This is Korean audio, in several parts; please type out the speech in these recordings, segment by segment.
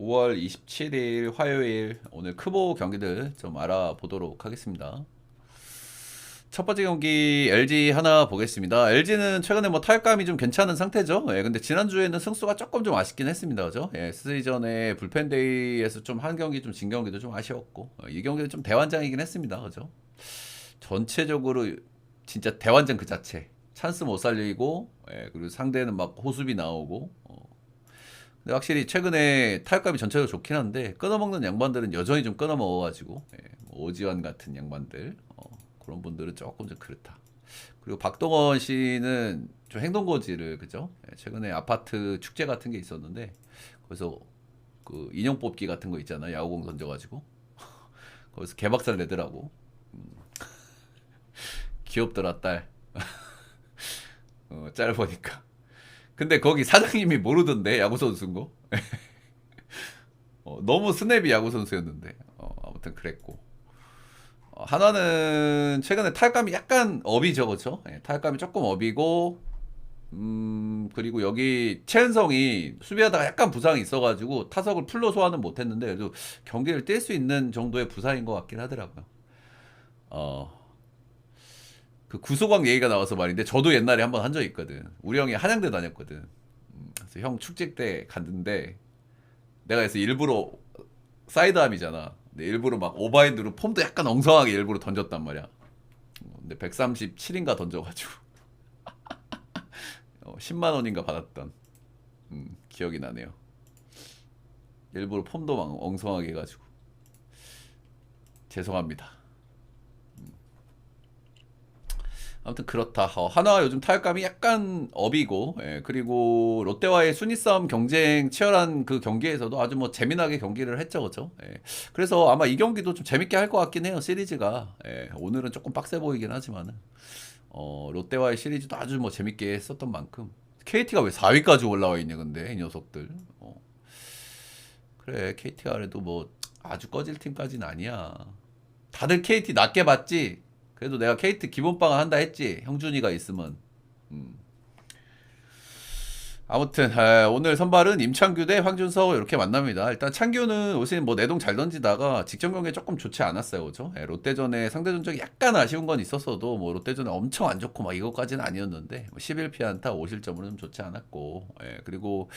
5월 27일 화요일 오늘 크보 경기들 좀 알아보도록 하겠습니다. 첫 번째 경기 LG 하나 보겠습니다. LG는 최근에 뭐 타격감이 좀 괜찮은 상태죠. 예, 근데 지난주에는 승수가 조금 좀 아쉽긴 했습니다. 그죠? 예, 시즌에 불펜데이에서 좀 한 경기 좀 진 경기도 좀 아쉬웠고, 이 경기는 좀 대환장이긴 했습니다. 그죠? 전체적으로 진짜 대환장 그 자체. 찬스 못 살리고, 예, 그리고 상대는 막 호수비 나오고, 근데 확실히 최근에 타격감이 전체적으로 좋긴 한데 끊어먹는 양반들은 여전히 좀 끊어먹어가지고 뭐 오지환 같은 양반들 그런 분들은 조금 좀 그렇다. 그리고 박동원 씨는 좀 행동거지를 그죠? 최근에 아파트 축제 같은 게 있었는데 거기서 그 인형 뽑기 같은 거 있잖아 야구공 던져가지고 거기서 개박살 내더라고. 귀엽더라 딸. 짧으니까. 근데 거기 사장님이 모르던데 야구 선수인 거. 너무 스냅이 야구 선수였는데 아무튼 그랬고 하나는 최근에 타격감이 약간 업이죠, 그렇죠? 예, 타격감이 조금 업이고 그리고 여기 최은성이 수비하다가 약간 부상이 있어가지고 타석을 풀로 소화는 못했는데 그래도 경기를 뛸 수 있는 정도의 부상인 것 같긴 하더라고요. 어, 그 구소광 얘기가 나와서 말인데 저도 옛날에 한번 한 적이 있거든. 우리 형이 한양대 다녔거든. 그래서 형 축제 때 갔는데 내가 그래서 일부러 사이드암이잖아. 근데 일부러 막 오버핸드로 폼도 약간 엉성하게 일부러 던졌단 말이야. 근데 137인가 던져가지고 10만 원인가 받았던 기억이 나네요. 일부러 폼도 막 엉성하게 해가지고 죄송합니다. 아무튼 그렇다. 하나가 요즘 타격감이 약간 업이고, 예, 그리고 롯데와의 순위 싸움 경쟁 치열한 그 경기에서도 아주 뭐 재미나게 경기를 했죠, 그죠? 예. 그래서 아마 이 경기도 좀 재밌게 할 것 같긴 해요, 시리즈가. 예, 오늘은 조금 빡세 보이긴 하지만은. 롯데와의 시리즈도 아주 뭐 재밌게 했었던 만큼. KT가 왜 4위까지 올라와 있냐, 근데, 이 녀석들. 그래, KT가 그래도 뭐 아주 꺼질 팀까지는 아니야. 다들 KT 낮게 봤지? 그래도 내가 KT 기본빵을 한다 했지. 형준이가 있으면. 아무튼 오늘 선발은 임창규 대 황준석 이렇게 만납니다. 일단 창규는 올 시즌 뭐 내동 잘 던지다가 직전 경기에 조금 좋지 않았어요, 그죠? 롯데전에 상대 전적이 약간 아쉬운 건 있었어도 뭐 롯데전에 엄청 안 좋고 막 이것까지는 아니었는데 뭐 11피안타 5실점으로는 좀 좋지 않았고, 그리고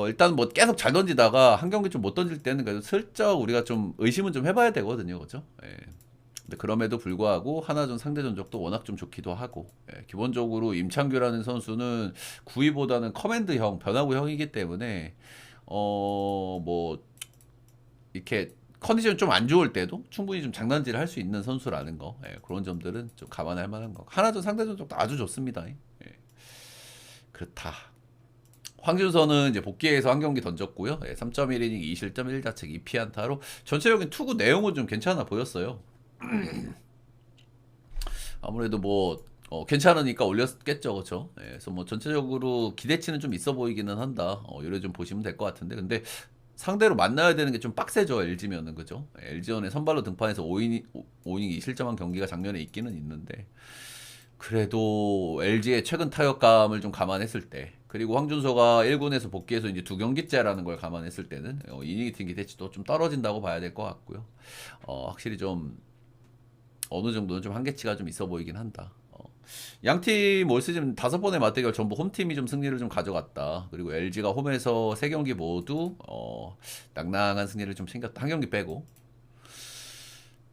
일단 뭐 계속 잘 던지다가 한 경기 좀 못 던질 때는 그래도 슬쩍 우리가 좀 의심은 좀 해봐야 되거든요, 그죠? 근데 그럼에도 불구하고 하나전 상대 전적도 워낙 좀 좋기도 하고, 기본적으로 임창규라는 선수는 구위보다는 커맨드형 변화구형이기 때문에 뭐 이렇게 컨디션 좀 안 좋을 때도 충분히 좀 장난질을 할 수 있는 선수라는 거, 그런 점들은 좀 감안할 만한 거. 하나전 상대 전적도 아주 좋습니다. 그렇다. 황준서는 이제 복귀해서 한 경기 던졌고요. 3.1이닝 2실점 1자책 2피안타로 전체적인 투구 내용은 좀 괜찮아 보였어요. 아무래도 뭐 괜찮으니까 올렸겠죠, 그렇죠? 그래서 뭐 전체적으로 기대치는 좀 있어 보이기는 한다. 요래 좀 보시면 될 것 같은데, 근데 상대로 만나야 되는 게 좀 빡세죠, LG면은 그죠? LG전에 선발로 등판해서 5이닝 2실점한 경기가 작년에 있기는 있는데, 그래도 LG의 최근 타격감을 좀 감안했을 때, 그리고 황준서가 1군에서 복귀해서 이제 두 경기째라는 걸 감안했을 때는 이닝 팀 기대치도 좀 떨어진다고 봐야 될 것 같고요. 확실히 좀 어느 정도는 좀 한계치가 좀 있어 보이긴 한다. 양팀 올 시즌 5번의 맞대결 전부 홈팀이 좀 승리를 좀 가져갔다. 그리고 LG가 홈에서 3경기 모두 낭낭한 승리를 좀 챙겼다. 한 경기 빼고.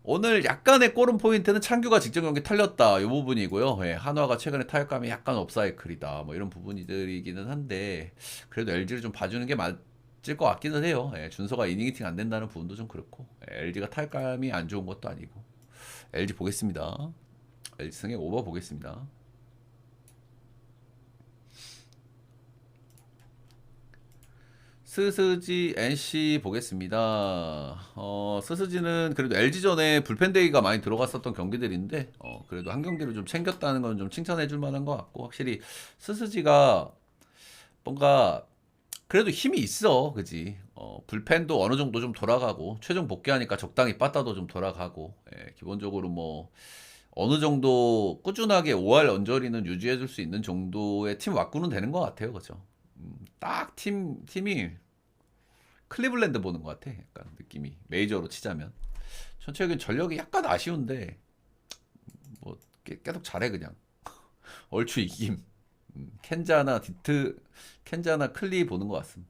오늘 약간의 꼬름 포인트는 창규가 직전 경기 털렸다. 이 부분이고요. 한화가 최근에 타격감이 약간 업사이클이다. 뭐 이런 부분들이기는 한데 그래도 LG를 좀 봐주는 게 맞을 것 같기는 해요. 준서가 이닝 히팅 안 된다는 부분도 좀 그렇고 LG가 타격감이 안 좋은 것도 아니고 LG 보겠습니다. LG 승의 오버 보겠습니다. 스스지 NC 보겠습니다. 스스지는 그래도 LG전에 불펜데이가 많이 들어갔었던 경기들인데, 그래도 한 경기를 좀 챙겼다는 건 좀 칭찬해 줄 만한 것 같고, 확실히 스스지가 뭔가 그래도 힘이 있어, 그지? 불펜도 어느 정도 좀 돌아가고, 최종 복귀하니까 적당히 빠따도 좀 돌아가고, 기본적으로 뭐, 어느 정도 꾸준하게 5할 언저리는 유지해 줄 수 있는 정도의 팀 왁구는 되는 것 같아요, 그죠? 팀이 클리블랜드 보는 것 같아. 약간 느낌이 메이저로 치자면 전체적인 전력이 약간 아쉬운데 뭐 계속 잘해 그냥. 얼추 이김. 켄자나 디트, 켄자나 클리 보는 것 같습니다.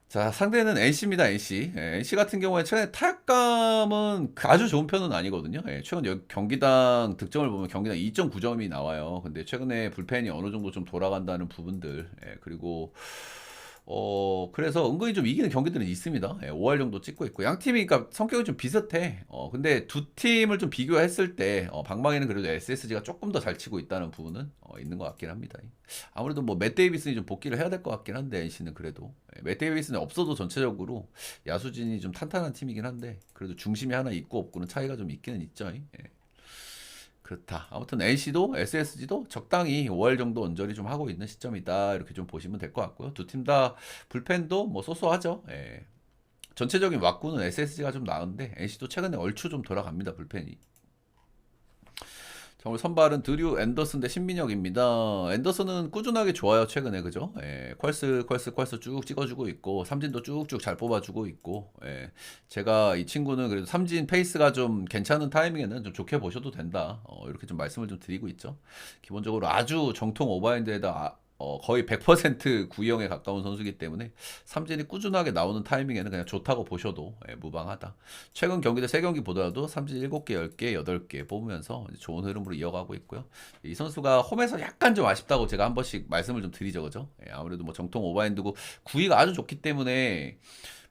자, 상대는 NC입니다, NC. 예, NC 같은 경우에 최근에 타격감은 아주 좋은 편은 아니거든요. 예, 최근 경기당 득점을 보면 경기당 2.9점이 나와요. 근데 최근에 불펜이 어느 정도 좀 돌아간다는 부분들, 예, 그리고 그래서 은근히 좀 이기는 경기들은 있습니다. 예, 5할 정도 찍고 있고. 양 팀이 그러니까 성격이 좀 비슷해. 근데 두 팀을 좀 비교했을 때, 방망이는 그래도 SSG가 조금 더 잘 치고 있다는 부분은 있는 것 같긴 합니다. 아무래도 뭐 맷 데이비슨이 좀 복귀를 해야 될 것 같긴 한데, NC는 그래도. 예, 맷 데이비슨이 없어도 전체적으로 야수진이 좀 탄탄한 팀이긴 한데, 그래도 중심이 하나 있고 없고는 차이가 좀 있기는 있죠. 예. 그렇다. 아무튼 NC도 SSG도 적당히 5할 정도 언저리 좀 하고 있는 시점이다. 이렇게 좀 보시면 될 것 같고요. 두 팀 다 불펜도 뭐 쏘쏘하죠. 예. 전체적인 왁구는 SSG가 좀 나은데 NC도 최근에 얼추 좀 돌아갑니다. 불펜이. 자, 오늘 선발은 드류 앤더슨 대 신민혁입니다. 앤더슨은 꾸준하게 좋아요, 최근에. 그죠? 예, 퀄스 쭉 찍어주고 있고, 삼진도 쭉쭉 잘 뽑아주고 있고, 예, 제가 이 친구는 그래도 삼진 페이스가 좀 괜찮은 타이밍에는 좀 좋게 보셔도 된다. 이렇게 좀 말씀을 좀 드리고 있죠. 기본적으로 아주 정통 오버핸드에다 거의 100% 구형에 가까운 선수이기 때문에 삼진이 꾸준하게 나오는 타이밍에는 그냥 좋다고 보셔도 무방하다. 최근 경기들 3경기 보더라도 삼진 7개, 10개, 8개 뽑으면서 좋은 흐름으로 이어가고 있고요. 이 선수가 홈에서 약간 좀 아쉽다고 제가 한 번씩 말씀을 좀 드리죠. 그죠? 아무래도 뭐 정통 오버핸드고 구위가 아주 좋기 때문에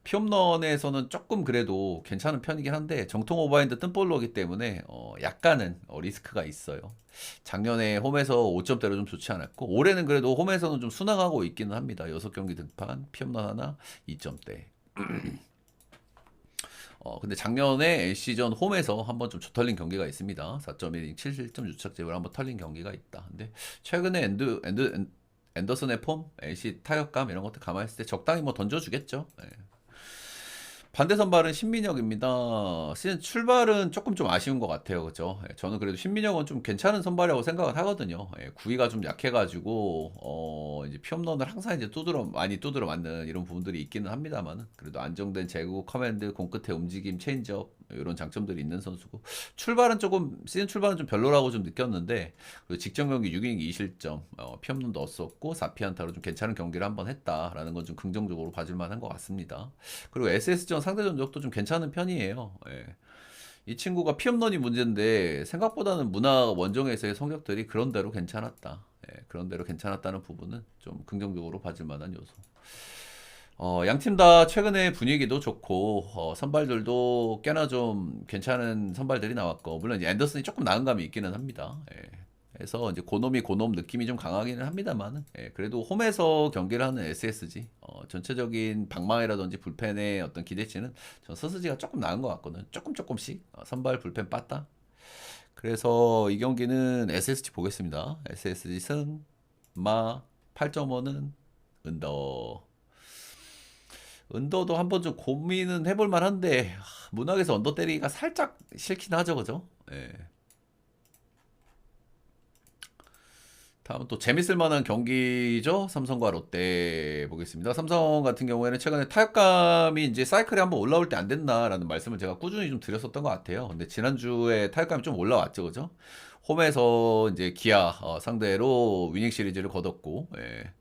피홈런에서는 조금 그래도 괜찮은 편이긴 한데 정통 오버핸드 뜬볼로기 때문에 약간은 리스크가 있어요. 작년에 홈에서 5점대로 좀 좋지 않았고 올해는 그래도 홈에서는 좀 순항하고 있기는 합니다. 6경기 등판, 피홈런 하나, 2점대. 근데 작년에 LC전 홈에서 한번 좀 털린 경기가 있습니다. 4.1이닝 7실점 유착제로 한번 털린 경기가 있다. 근데 최근에 앤더슨의 폼, LC 타격감 이런 것들 감안했을 때 적당히 뭐 던져주겠죠. 네. 반대 선발은 신민혁입니다. 시즌 출발은 조금 좀 아쉬운 것 같아요. 그죠? 저는 그래도 신민혁은 좀 괜찮은 선발이라고 생각을 하거든요. 구위가 좀 약해가지고, 이제 피홈런을 항상 이제 많이 두드러 맞는 이런 부분들이 있기는 합니다만, 그래도 안정된 제구, 커맨드, 공 끝에 움직임, 체인지업, 이런 장점들이 있는 선수고, 시즌 출발은 좀 별로라고 좀 느꼈는데, 그리고 직전 경기 6이닝 2실점, 피홈런도 얻었고, 4피안타로 좀 괜찮은 경기를 한번 했다라는 건 좀 긍정적으로 봐줄 만한 것 같습니다. 그리고 SS전 상대 전적도 좀 괜찮은 편이에요. 예. 이 친구가 피홈런이 문제인데 생각보다는 문화 원정에서의 성적들이 그런대로 괜찮았다. 예, 그런대로 괜찮았다는 부분은 좀 긍정적으로 봐줄 만한 요소. 양팀 다 최근에 분위기도 좋고 선발들도 꽤나 좀 괜찮은 선발들이 나왔고 물론 이제 앤더슨이 조금 나은 감이 있기는 합니다. 예. 그래서 이제 고놈이 고놈 느낌이 좀 강하기는 합니다만 그래도 홈에서 경기를 하는 SSG 전체적인 방망이라든지 불펜의 어떤 기대치는 전 SSG가 조금 나은 것 같거든. 조금씩 선발 불펜 빠따. 그래서 이 경기는 SSG 보겠습니다. SSG 승마 8.5는 은더. 은더도 한번 좀 고민은 해볼 만한데 문학에서 언더 때리기가 살짝 싫긴 하죠, 그죠? 예. 다음은 또 재밌을 만한 경기죠. 삼성과 롯데 보겠습니다. 삼성 같은 경우에는 최근에 타격감이 이제 사이클이 한번 올라올 때 안 됐나라는 말씀을 제가 꾸준히 좀 드렸었던 것 같아요. 근데 지난주에 타격감이 좀 올라왔죠, 그죠? 홈에서 이제 기아 상대로 위닝 시리즈를 거뒀고, 예.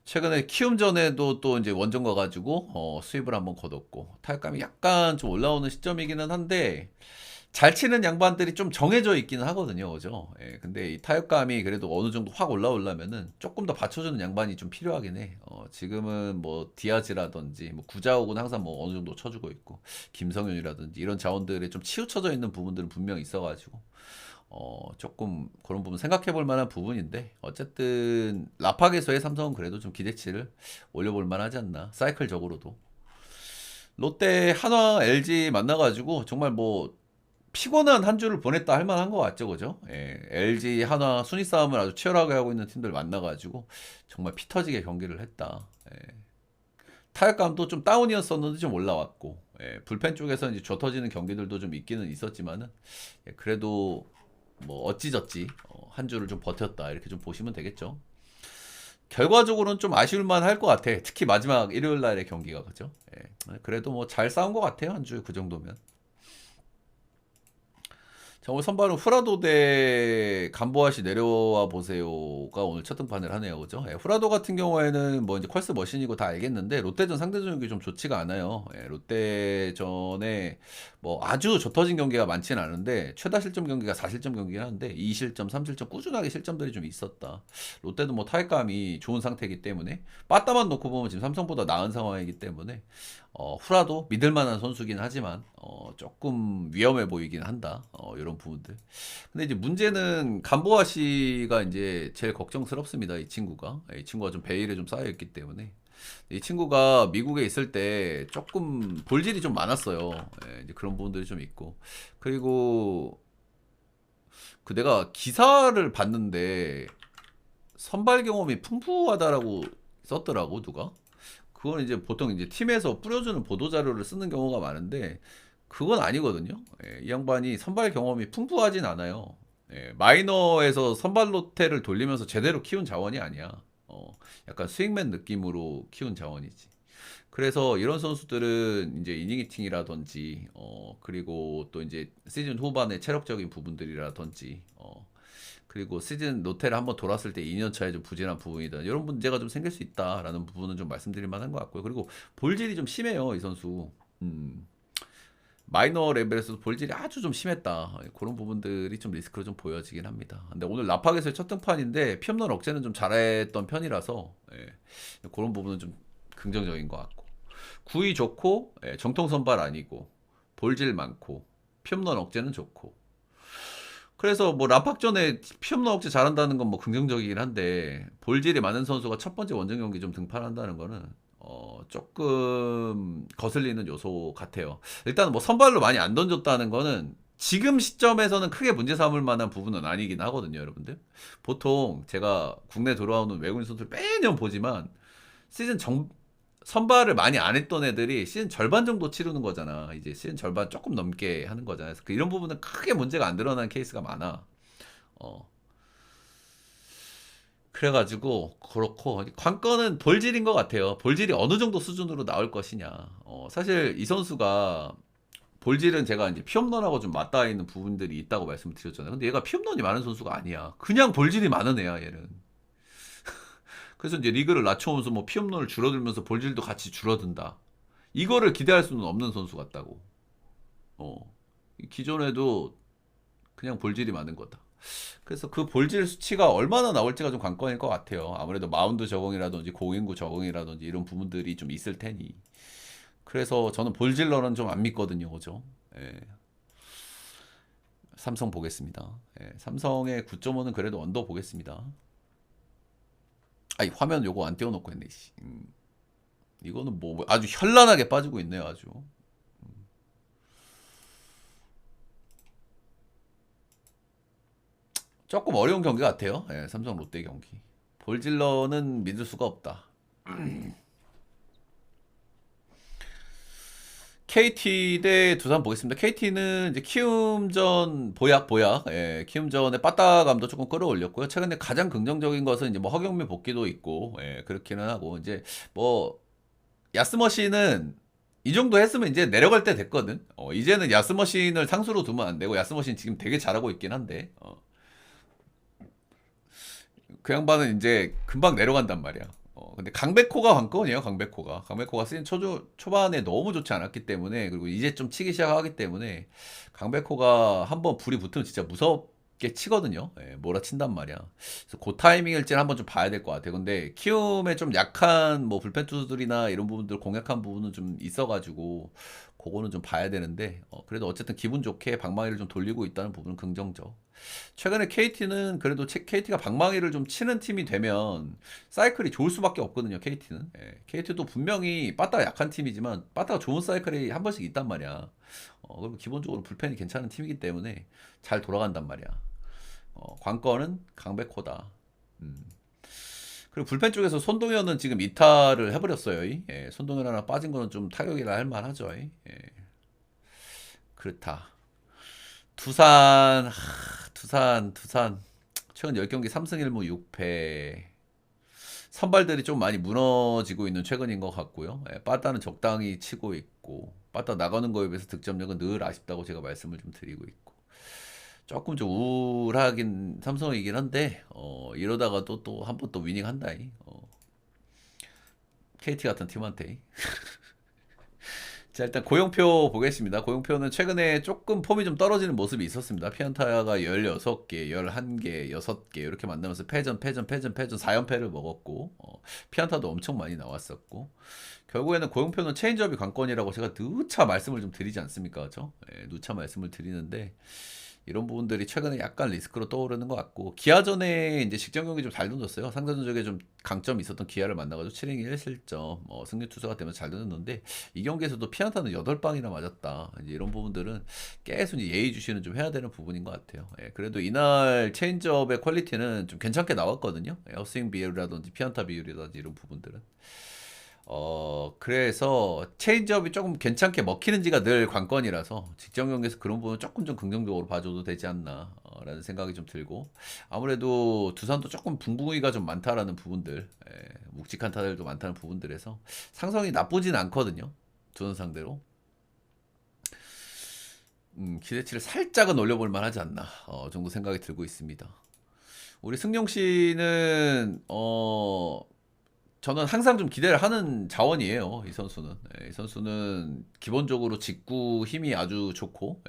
최근에 키움전에도 또 이제 원정 가가지고 수입을 한번 거뒀고 타격감이 약간 좀 올라오는 시점이기는 한데 잘 치는 양반들이 좀 정해져 있기는 하거든요, 그죠? 예, 근데 이 타격감이 그래도 어느 정도 확 올라오려면은 조금 더 받쳐주는 양반이 좀 필요하긴 해. 지금은 뭐 디아즈라든지 뭐 구자욱은 항상 뭐 어느 정도 쳐주고 있고 김성윤이라든지 이런 자원들이 좀 치우쳐져 있는 부분들은 분명히 있어가지고 조금 그런 부분 생각해 볼 만한 부분인데 어쨌든 라팍에서의 삼성은 그래도 좀 기대치를 올려볼 만하지 않나 사이클적으로도 롯데 한화 LG 만나가지고 정말 뭐 피곤한 한 주를 보냈다 할 만한 것 같죠, 그죠? 예, LG 한화 순위 싸움을 아주 치열하게 하고 있는 팀들 만나가지고 정말 피 터지게 경기를 했다. 예. 타격감도 좀 다운이었었는데 좀 올라왔고 예, 불펜 쪽에서 이제 줘 터지는 경기들도 좀 있기는 있었지만은 예, 그래도 뭐 어찌저찌 한 주를 좀 버텼다 이렇게 좀 보시면 되겠죠. 결과적으로는 좀 아쉬울만 할 것 같아. 특히 마지막 일요일 날의 경기가 그죠? 예. 그래도 뭐 잘 싸운 것 같아요. 한 주 그 정도면. 자, 오늘 선발은 후라도 대 간보아시 내려와 보세요가 오늘 첫 등판을 하네요. 그죠? 예, 후라도 같은 경우에는 뭐 이제 퀄스 머신이고 다 알겠는데 롯데전 상대전이 좀 좋지가 않아요. 예, 롯데전에 뭐 아주 좁혀진 경기가 많지는 않은데 최다 실점 경기가 4실점 경기긴 한데 2실점, 3실점 꾸준하게 실점들이 좀 있었다. 롯데도 뭐 타격감이 좋은 상태이기 때문에 빠따만 놓고 보면 지금 삼성보다 나은 상황이기 때문에 후라도 믿을 만한 선수긴 하지만 조금 위험해 보이긴 한다. 이런 부분들. 근데 이제 문제는 간보아 씨가 이제 제일 걱정스럽습니다. 이 친구가. 이 친구가 좀 베일에 좀 쌓여 있기 때문에. 이 친구가 미국에 있을 때 조금 볼질이 좀 많았어요. 이제 그런 부분들이 좀 있고. 그리고 그 내가 기사를 봤는데 선발 경험이 풍부하다라고 썼더라고 누가. 그건 이제 보통 이제 팀에서 뿌려주는 보도 자료를 쓰는 경우가 많은데 그건 아니거든요. 이 양반이 선발 경험이 풍부하진 않아요. 마이너에서 선발 로테를 돌리면서 제대로 키운 자원이 아니야. 약간 스윙맨 느낌으로 키운 자원이지. 그래서 이런 선수들은 이제 이닝 히팅이라든지 그리고 또 이제 시즌 후반의 체력적인 부분들이라든지 그리고 시즌 롯데를 한번 돌았을 때 2년 차에 좀 부진한 부분이다. 이런 문제가 좀 생길 수 있다라는 부분은 좀 말씀드릴 만한 것 같고요. 그리고 볼질이 좀 심해요, 이 선수. 마이너 레벨에서도 볼질이 아주 좀 심했다. 그런 부분들이 좀 리스크로 좀 보여지긴 합니다. 근데 오늘 라팍에서의 첫 등판인데 피홈런 억제는 좀 잘했던 편이라서 그런 부분은 좀 긍정적인 것 같고 구위 좋고 정통 선발 아니고 볼질 많고 피홈런 억제는 좋고 그래서 뭐 라팍전에 피홈런 억제 잘한다는 건 뭐 긍정적이긴 한데 볼질이 많은 선수가 첫 번째 원정 경기 좀 등판한다는 거는 조금 거슬리는 요소 같아요. 일단 뭐 선발로 많이 안 던졌다는 거는 지금 시점에서는 크게 문제 삼을 만한 부분은 아니긴 하거든요, 여러분들. 보통 제가 국내 돌아오는 외국인 선수를 매년 보지만 시즌 선발을 많이 안 했던 애들이 시즌 절반 정도 치르는 거잖아. 이제 시즌 절반 조금 넘게 하는 거잖아. 그래서 이런 부분은 크게 문제가 안 드러나는 케이스가 많아. 어. 그래가지고 그렇고 관건은 볼질인 것 같아요. 볼질이 어느 정도 수준으로 나올 것이냐. 사실 이 선수가 볼질은 제가 이제 피홈런하고 좀 맞닿아 있는 부분들이 있다고 말씀을 드렸잖아요. 근데 얘가 피홈런이 많은 선수가 아니야. 그냥 볼질이 많은 애야, 얘는. 그래서 이제 리그를 낮춰오면서 뭐 피홈런을 줄어들면서 볼질도 같이 줄어든다. 이거를 기대할 수는 없는 선수 같다고. 기존에도 그냥 볼질이 많은 거다. 그래서 그 볼질 수치가 얼마나 나올지가 좀 관건일 것 같아요. 아무래도 마운드 적응이라든지 공인구 적응이라든지 이런 부분들이 좀 있을 테니. 그래서 저는 볼질러는 좀 안 믿거든요. 그죠? 예. 삼성 보겠습니다. 삼성의 9.5는 그래도 언더 보겠습니다. 아이 화면 요거 안 띄워놓고 했네. 씨. 이거는 뭐 아주 현란하게 빠지고 있네요. 아주. 조금 어려운 경기 같아요. 삼성 롯데 경기. 볼질러는 믿을 수가 없다. KT 대 두산 보겠습니다. KT는 이제 키움전 보약, 키움전의 빠따감도 조금 끌어올렸고요. 최근에 가장 긍정적인 것은 이제 뭐 허경민 복귀도 있고, 그렇기는 하고 이제 뭐 야스머신은 이 정도 했으면 이제 내려갈 때 됐거든. 이제는 야스머신을 상수로 두면 안 되고 야스머신 지금 되게 잘하고 있긴 한데, 그 양반은 이제 금방 내려간단 말이야. 근데 강백호가 관건이에요, 강백호가. 강백호가 시즌 초반에 너무 좋지 않았기 때문에, 그리고 이제 좀 치기 시작하기 때문에, 강백호가 한번 불이 붙으면 진짜 무섭게 치거든요. 몰아친단 말이야. 그래서 그 타이밍일지는 한번 좀 봐야 될 것 같아요. 근데 키움에 좀 약한 뭐 불펜 투수들이나 이런 부분들 공략한 부분은 좀 있어가지고, 그거는 좀 봐야 되는데, 그래도 어쨌든 기분 좋게 방망이를 좀 돌리고 있다는 부분은 긍정적. 최근에 KT는 그래도 KT가 방망이를 좀 치는 팀이 되면 사이클이 좋을 수밖에 없거든요. KT는. KT도 분명히 빠따가 약한 팀이지만 빠따가 좋은 사이클이 한 번씩 있단 말이야. 그럼 기본적으로 불펜이 괜찮은 팀이기 때문에 잘 돌아간단 말이야. 관건은 강백호다. 그리고 불펜 쪽에서 손동현은 지금 이탈을 해버렸어요. 손동현 하나 빠진 거는 좀 타격이라 할 만하죠. 그렇다. 두산, 두산. 최근 10경기 3승 1무 6패. 선발들이 좀 많이 무너지고 있는 최근인 것 같고요. 예, 빠따는 적당히 치고 있고 빠따 나가는 거에 비해서 득점력은 늘 아쉽다고 제가 말씀을 좀 드리고 있고 조금 좀 우울하긴 삼성이긴 한데 이러다가 또 한 번 또 위닝한다이. KT 같은 팀한테. 자, 일단 고용표 보겠습니다. 고용표는 최근에 조금 폼이 좀 떨어지는 모습이 있었습니다. 피안타가 16개, 11개, 6개 이렇게 만나면서 패전 4연패를 먹었고 피안타도 엄청 많이 나왔었고 결국에는 고용표는 체인지업이 관건이라고 제가 누차 말씀을 좀 드리지 않습니까? 그죠? 예, 누차 말씀을 드리는데 이런 부분들이 최근에 약간 리스크로 떠오르는 것 같고 기아전에 이제 직전 경기 좀 잘 던졌어요. 상대전적에 좀 강점이 있었던 기아를 만나가지고 7이닝 1실점 승리 투수가 되면서 잘 던졌는데 이 경기에서도 피안타는 8방이나 맞았다. 이제 이런 부분들은 계속 이제 예의주시는 좀 해야 되는 부분인 것 같아요. 예, 그래도 이날 체인지업의 퀄리티는 좀 괜찮게 나왔거든요. 헛스윙 비율이라든지 피안타 비율이라든지 이런 부분들은. 그래서 체인지업이 조금 괜찮게 먹히는지가 늘 관건이라서 직전 경기에서 그런 부분 조금 좀 긍정적으로 봐줘도 되지 않나 라는 생각이 좀 들고 아무래도 두산도 조금 붕붕이가 좀 많다라는 부분들 묵직한 타들도 많다는 부분들에서 상성이 나쁘진 않거든요. 두산 상대로 기대치를 살짝은 올려볼 만하지 않나 정도 생각이 들고 있습니다. 우리 승용 씨는 저는 항상 좀 기대를 하는 자원이에요. 이 선수는. 이 선수는 기본적으로 직구 힘이 아주 좋고,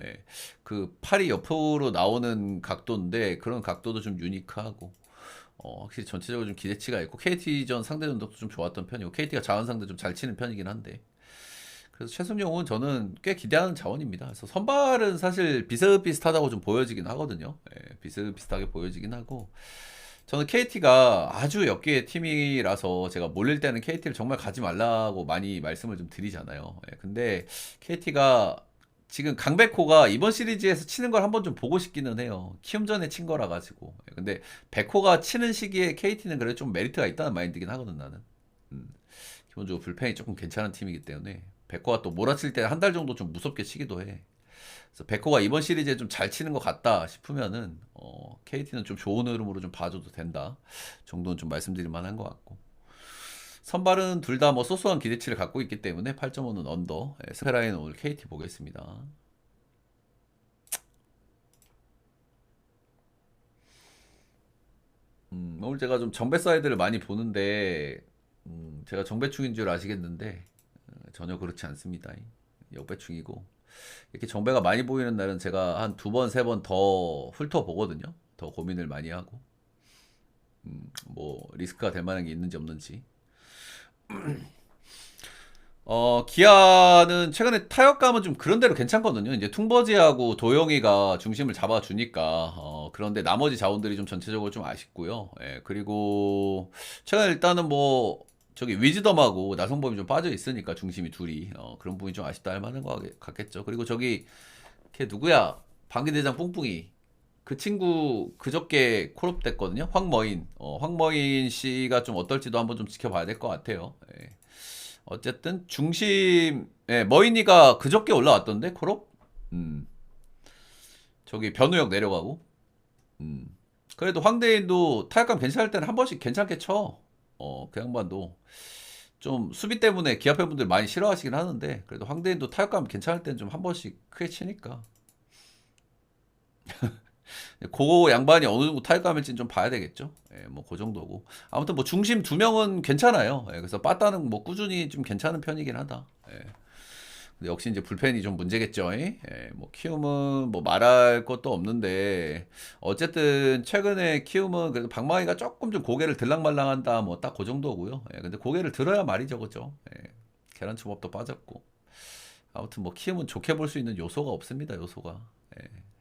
그 팔이 옆으로 나오는 각도인데 그런 각도도 좀 유니크하고, 확실히 전체적으로 좀 기대치가 있고 KT전 상대 전적도 좀 좋았던 편이고 KT가 자원 상대 좀 잘 치는 편이긴 한데. 그래서 최승용은 저는 꽤 기대하는 자원입니다. 그래서 선발은 사실 비슷비슷하다고 좀 보여지긴 하거든요. 비슷비슷하게 보여지긴 하고. 저는 KT가 아주 역기의 팀이라서 제가 몰릴 때는 KT를 정말 가지 말라고 많이 말씀을 좀 드리잖아요. 근데 KT가 지금 강백호가 이번 시리즈에서 치는 걸 한번 좀 보고 싶기는 해요. 키움전에 친 거라 가지고. 근데 백호가 치는 시기에 KT는 그래도 좀 메리트가 있다는 마인드긴 하거든 나는. 기본적으로 불펜이 조금 괜찮은 팀이기 때문에 백호가 또 몰아칠 때 한 달 정도 좀 무섭게 치기도 해. 그래서 백호가 이번 시리즈에 좀 잘 치는 것 같다 싶으면은 KT는 좀 좋은 흐름으로 좀 봐줘도 된다 정도는 좀 말씀드릴 만한 것 같고 선발은 둘 다 뭐 소소한 기대치를 갖고 있기 때문에 8.5는 언더 스페라인 오늘 KT 보겠습니다. 오늘 제가 좀 정배 사이드를 많이 보는데 제가 정배충인 줄 아시겠는데 전혀 그렇지 않습니다. 역배충이고 이렇게 정배가 많이 보이는 날은 제가 한 2번, 3번 더 훑어보거든요. 더 고민을 많이 하고 뭐 리스크가 될 만한 게 있는지 없는지. 기아는 최근에 타격감은 좀 그런 대로 괜찮거든요. 이제 퉁버지하고 도영이가 중심을 잡아주니까 그런데 나머지 자원들이 좀 전체적으로 좀 아쉽고요. 그리고 최근에 일단은 뭐 저기 위즈덤하고 나성범이 좀 빠져 있으니까 중심이 둘이 그런 부분이 좀 아쉽다 할 만한 것 같겠죠. 그리고 저기 걔 누구야? 방귀대장 뿡뿡이 그 친구 그저께 콜업 됐거든요. 황머인 황머인 씨가 좀 어떨지도 한번 좀 지켜봐야 될 것 같아요. 어쨌든 중심 머인이가 그저께 올라왔던데 콜업 저기 변우혁 내려가고 그래도 황대인도 타격감 괜찮을 때는 한 번씩 괜찮게 쳐. 그 양반도 좀 수비 때문에 기아 팬분들 많이 싫어하시긴 하는데 그래도 황대인도 타격감 괜찮을 때는 좀 한 번씩 크게 치니까 그 양반이 어느 정도 타격감일지는 좀 봐야 되겠죠. 뭐 그 정도고 아무튼 뭐 중심 2명은 괜찮아요. 그래서 빠따는 뭐 꾸준히 좀 괜찮은 편이긴 하다. 근데 역시 이제 불펜이 좀 문제겠죠. 뭐 키움은 뭐 말할 것도 없는데 어쨌든 최근에 키움은 그래도 방망이가 조금 좀 고개를 들락말락한다 뭐 딱 그 정도고요. 근데 고개를 들어야 말이죠, 그죠? 계란초밥도 빠졌고 아무튼 뭐 키움은 좋게 볼 수 있는 요소가 없습니다. 요소가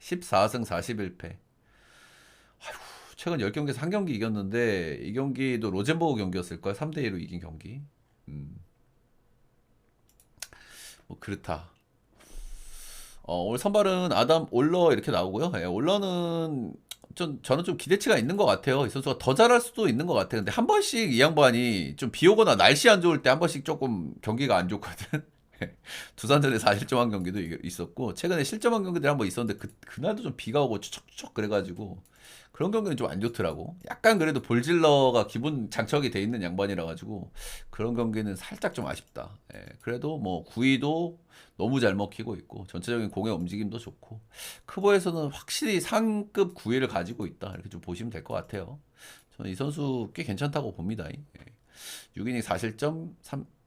14승 41패. 아휴, 최근 10경기에서 한 경기 이겼는데 이 경기도 로젠버그 경기였을걸 3대2로 이긴 경기. 뭐 그렇다. 오늘 선발은 아담 올러 이렇게 나오고요. 올러는 저는 좀 기대치가 있는 것 같아요. 이 선수가 더 잘할 수도 있는 것 같아요. 근데 한 번씩 이 양반이 좀 비 오거나 날씨 안 좋을 때 한 번씩 조금 경기가 안 좋거든. 두산전에 4실점한 경기도 있었고 최근에 실점한 경기들이 한번 있었는데 그날도 좀 비가 오고 추적추적 그래가지고 그런 경기는 좀 안 좋더라고. 약간 그래도 볼질러가 기본 장착이 돼 있는 양반이라 가지고 그런 경기는 살짝 좀 아쉽다. 예, 그래도 뭐 구위도 너무 잘 먹히고 있고 전체적인 공의 움직임도 좋고 크보에서는 확실히 상급 구위를 가지고 있다. 이렇게 좀 보시면 될 것 같아요. 저는 이 선수 꽤 괜찮다고 봅니다. 예. 6이닝 4실점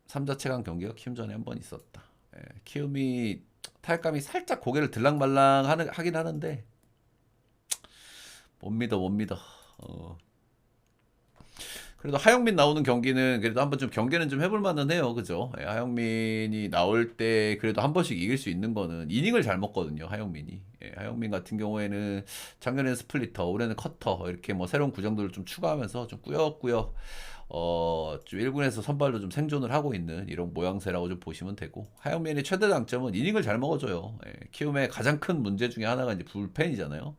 3자 최강 경기가 키움전에 한 번 있었다. 예, 키움이 타격감이 살짝 고개를 들락말락 하긴 하는데 못 믿어 못 믿어. 어. 그래도 하영민 나오는 경기는 그래도 한번 좀 경계는 좀 해볼 만은 해요. 그죠? 예, 하영민이 나올 때 그래도 한 번씩 이길 수 있는 거는 이닝을 잘 먹거든요. 하영민이. 예, 하영민 같은 경우에는 작년에는 스플리터, 올해는 커터 이렇게 뭐 새로운 구정들을 좀 추가하면서 좀 꾸역꾸역 좀 1군에서 선발로 좀 생존을 하고 있는 이런 모양새라고 좀 보시면 되고 하영민의 최대 장점은 이닝을 잘 먹어줘요. 예, 키움의 가장 큰 문제 중에 하나가 이제 불펜이잖아요.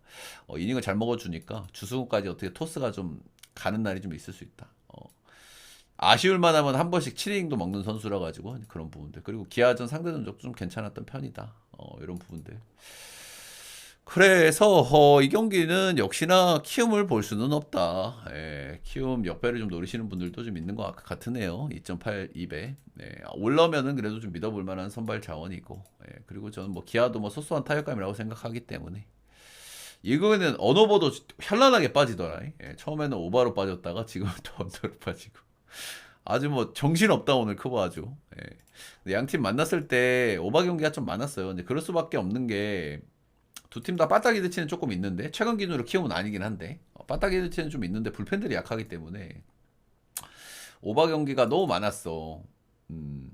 이닝을 잘 먹어주니까 주승우까지 어떻게 토스가 좀 가는 날이 좀 있을 수 있다. 아쉬울 만하면 한 번씩 7이닝도 먹는 선수라 가지고 그런 부분들 그리고 기아전 상대 전적도 좀 괜찮았던 편이다. 이런 부분들. 그래서 이 경기는 역시나 키움을 볼 수는 없다. 예, 키움 역배를 좀 노리시는 분들도 좀 있는 것 같으네요. 2.8 2배. 예, 올라오면은 그래도 좀 믿어볼 만한 선발 자원이고. 예, 그리고 저는 뭐 기아도 뭐 소소한 타격감이라고 생각하기 때문에 이거는 언어버도 현란하게 빠지더라. 예, 처음에는 오바로 빠졌다가 지금은 또 언더로 빠지고. 아주 뭐 정신 없다 오늘 크보 아주. 예. 양팀 만났을 때 오바 경기가 좀 많았어요. 근데 그럴 수밖에 없는 게 두 팀 다 빠따기 대치는 조금 있는데 최근 기준으로 키움은 아니긴 한데 빠따기 대치는 좀 있는데 불펜들이 약하기 때문에 오바 경기가 너무 많았어. 음.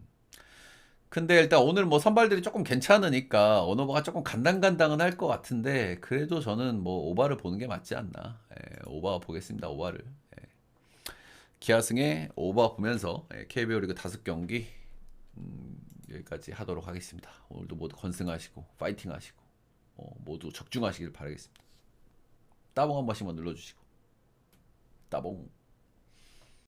근데 일단 오늘 뭐 선발들이 조금 괜찮으니까 언어버가 조금 간당간당은 할 것 같은데 그래도 저는 뭐 오바를 보는 게 맞지 않나. 오바 보겠습니다. 오바를. 기아승의 오바 보면서 KBO 리그 5경기 여기까지 하도록 하겠습니다. 오늘도 모두 건승하시고 파이팅 하시고 모두 적중하시길 바라겠습니다. 따봉 한 번씩만 눌러주시고 따봉.